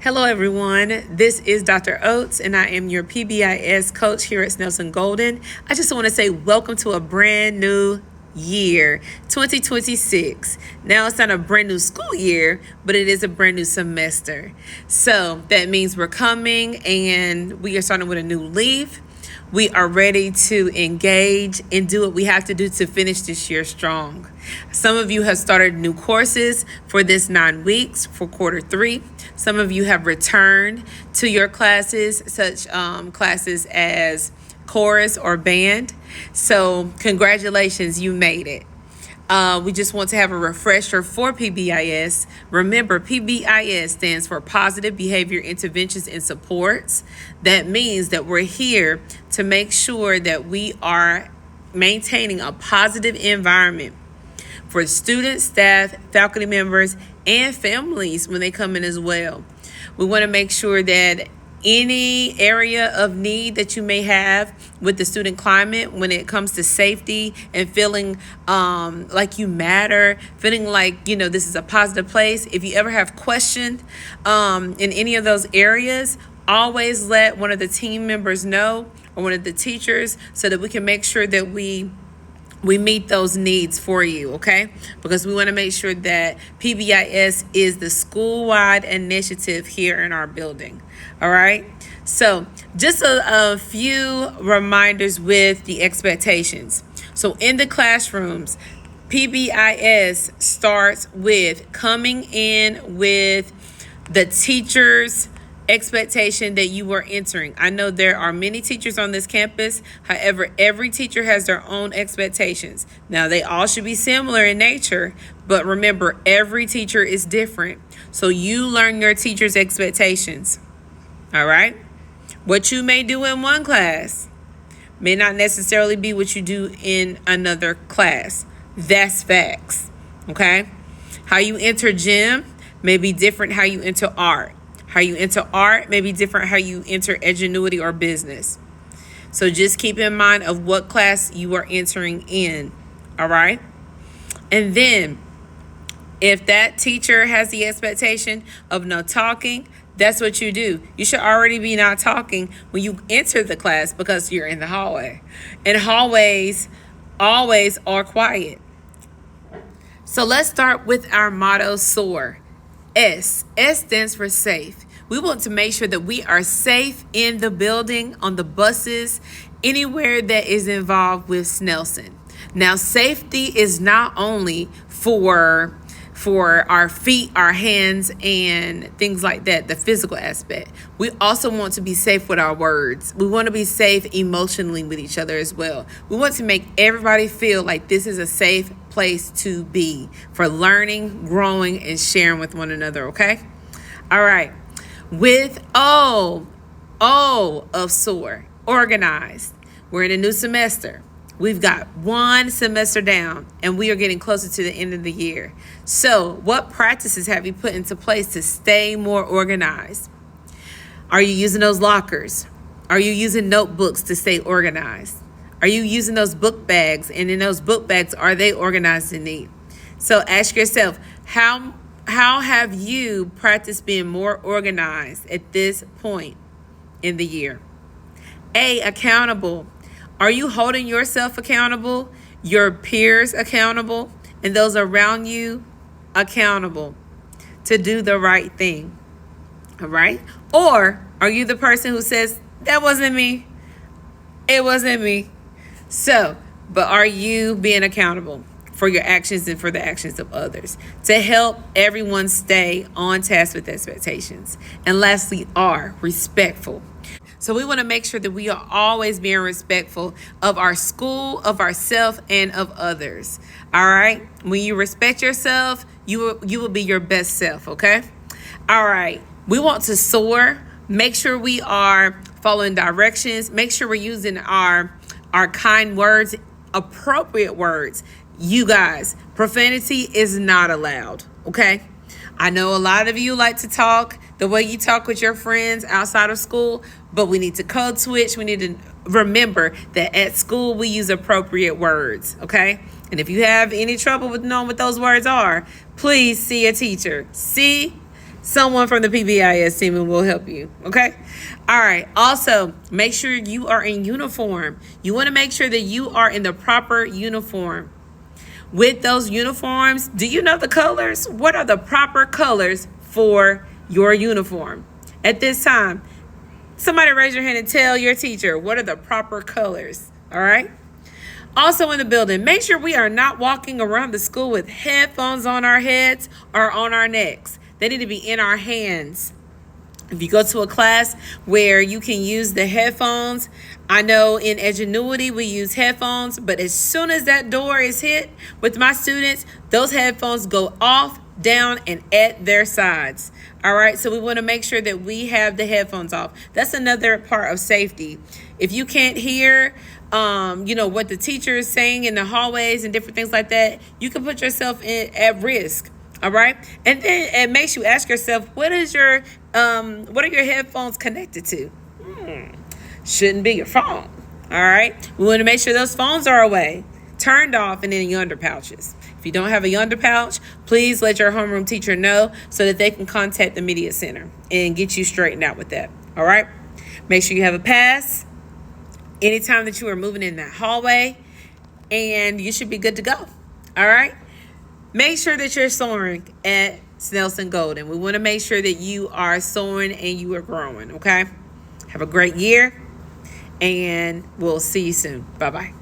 Hello, everyone. This is Dr. Oates, and I am your PBIS coach here at Snelson Golden. I just want to say welcome to a brand new year, 2026. Now it's not a brand new school year, but it is a brand new semester. So that means we're coming and we are starting with a new leaf. We are ready to engage and do what we have to do to finish this year strong. Some of you have started new courses for this 9 weeks for quarter 3. Some of you have returned to your classes, such classes as chorus or band. So congratulations, you made it. We just want to have a refresher for PBIS. Remember, PBIS stands for Positive Behavior Interventions and Supports. That means that we're here to make sure that we are maintaining a positive environment for students, staff, faculty members, and families when they come in as well. We want to make sure that any area of need that you may have with the student climate when it comes to safety and feeling like you matter, feeling like, this is a positive place. If you ever have questions in any of those areas, always let one of the team members know or one of the teachers so that we can make sure that we meet those needs for you, okay? Because we want to make sure that PBIS is the school-wide initiative here in our building, all right? So just a few reminders with the expectations. So in the classrooms, PBIS starts with coming in with the teachers' expectation that you are entering. I know there are many teachers on this campus. However, every teacher has their own expectations. Now, they all should be similar in nature, but remember, every teacher is different. So you learn your teacher's expectations. All right? What you may do in one class may not necessarily be what you do in another class. That's facts. Okay? How you enter gym may be different how you enter art. How you enter art may be different how you enter ingenuity or business. So just keep in mind of what class you are entering in, all right? And then if that teacher has the expectation of no talking, that's what you do. You should already be not talking when you enter the class because you're in the hallway. And hallways always are quiet. So let's start with our motto, SOAR. S stands for safe. We want to make sure that we are safe in the building, on the buses, anywhere that is involved with Snelson. Now, safety is not only for our feet, our hands, and things like that, the physical aspect. We also want to be safe with our words. We want to be safe emotionally with each other as well. We want to make everybody feel like this is a safe place to be for learning, growing, and sharing with one another, okay? All right. With O of SOAR, organized. We're in a new semester. We've got one semester down, and we are getting closer to the end of the year. So what practices have you put into place to stay more organized? Are you using those lockers? Are you using notebooks to stay organized? Are you using those book bags? And in those book bags, are they organized and neat? So ask yourself, how have you practiced being more organized at this point in the year? A, accountable. Are you holding yourself accountable, your peers accountable, and those around you accountable to do the right thing? All right? Or are you the person who says, that wasn't me, it wasn't me? So, but are you being accountable for your actions and for the actions of others to help everyone stay on task with expectations? And lastly, are respectful. So we want to make sure that we are always being respectful of our school, of ourselves, and of others. All right? When you respect yourself, you will be your best self, okay? All right. We want to soar. Make sure we are following directions. Make sure we're using our kind words, appropriate words. You guys, profanity is not allowed, okay? I know a lot of you like to talk the way you talk with your friends outside of school, but we need to code switch. We need to remember that at school we use appropriate words, okay? And if you have any trouble with knowing what those words are, please see a teacher. See someone from the PBIS team and we'll help you. Okay. All right. Also, make sure you are in uniform. You want to make sure that you are in the proper uniform. With those uniforms, do you know the colors? What are the proper colors for your uniform? At this time, somebody raise your hand and tell your teacher what are the proper colors. All right. Also in the building, make sure we are not walking around the school with headphones on our heads or on our necks. They need to be in our hands. If you go to a class where you can use the headphones, I know in Edgenuity we use headphones, but as soon as that door is hit with my students, those headphones go off, down, and at their sides. All right, so we want to make sure that we have the headphones off. That's another part of safety. If you can't hear, what the teacher is saying in the hallways and different things like that, you can put yourself at risk. All right, and then it makes you ask yourself, what are your headphones connected to? Shouldn't be your phone. All right, we want to make sure those phones are away, turned off, and in yonder pouches. If you don't have a yonder pouch, please let your homeroom teacher know so that they can contact the media center and get you straightened out with that. All right, make sure you have a pass anytime that you are moving in that hallway, and you should be good to go. All right. Make sure that you're soaring at Snelson Golden. We want to make sure that you are soaring and you are growing, okay? Have a great year, and we'll see you soon. Bye-bye.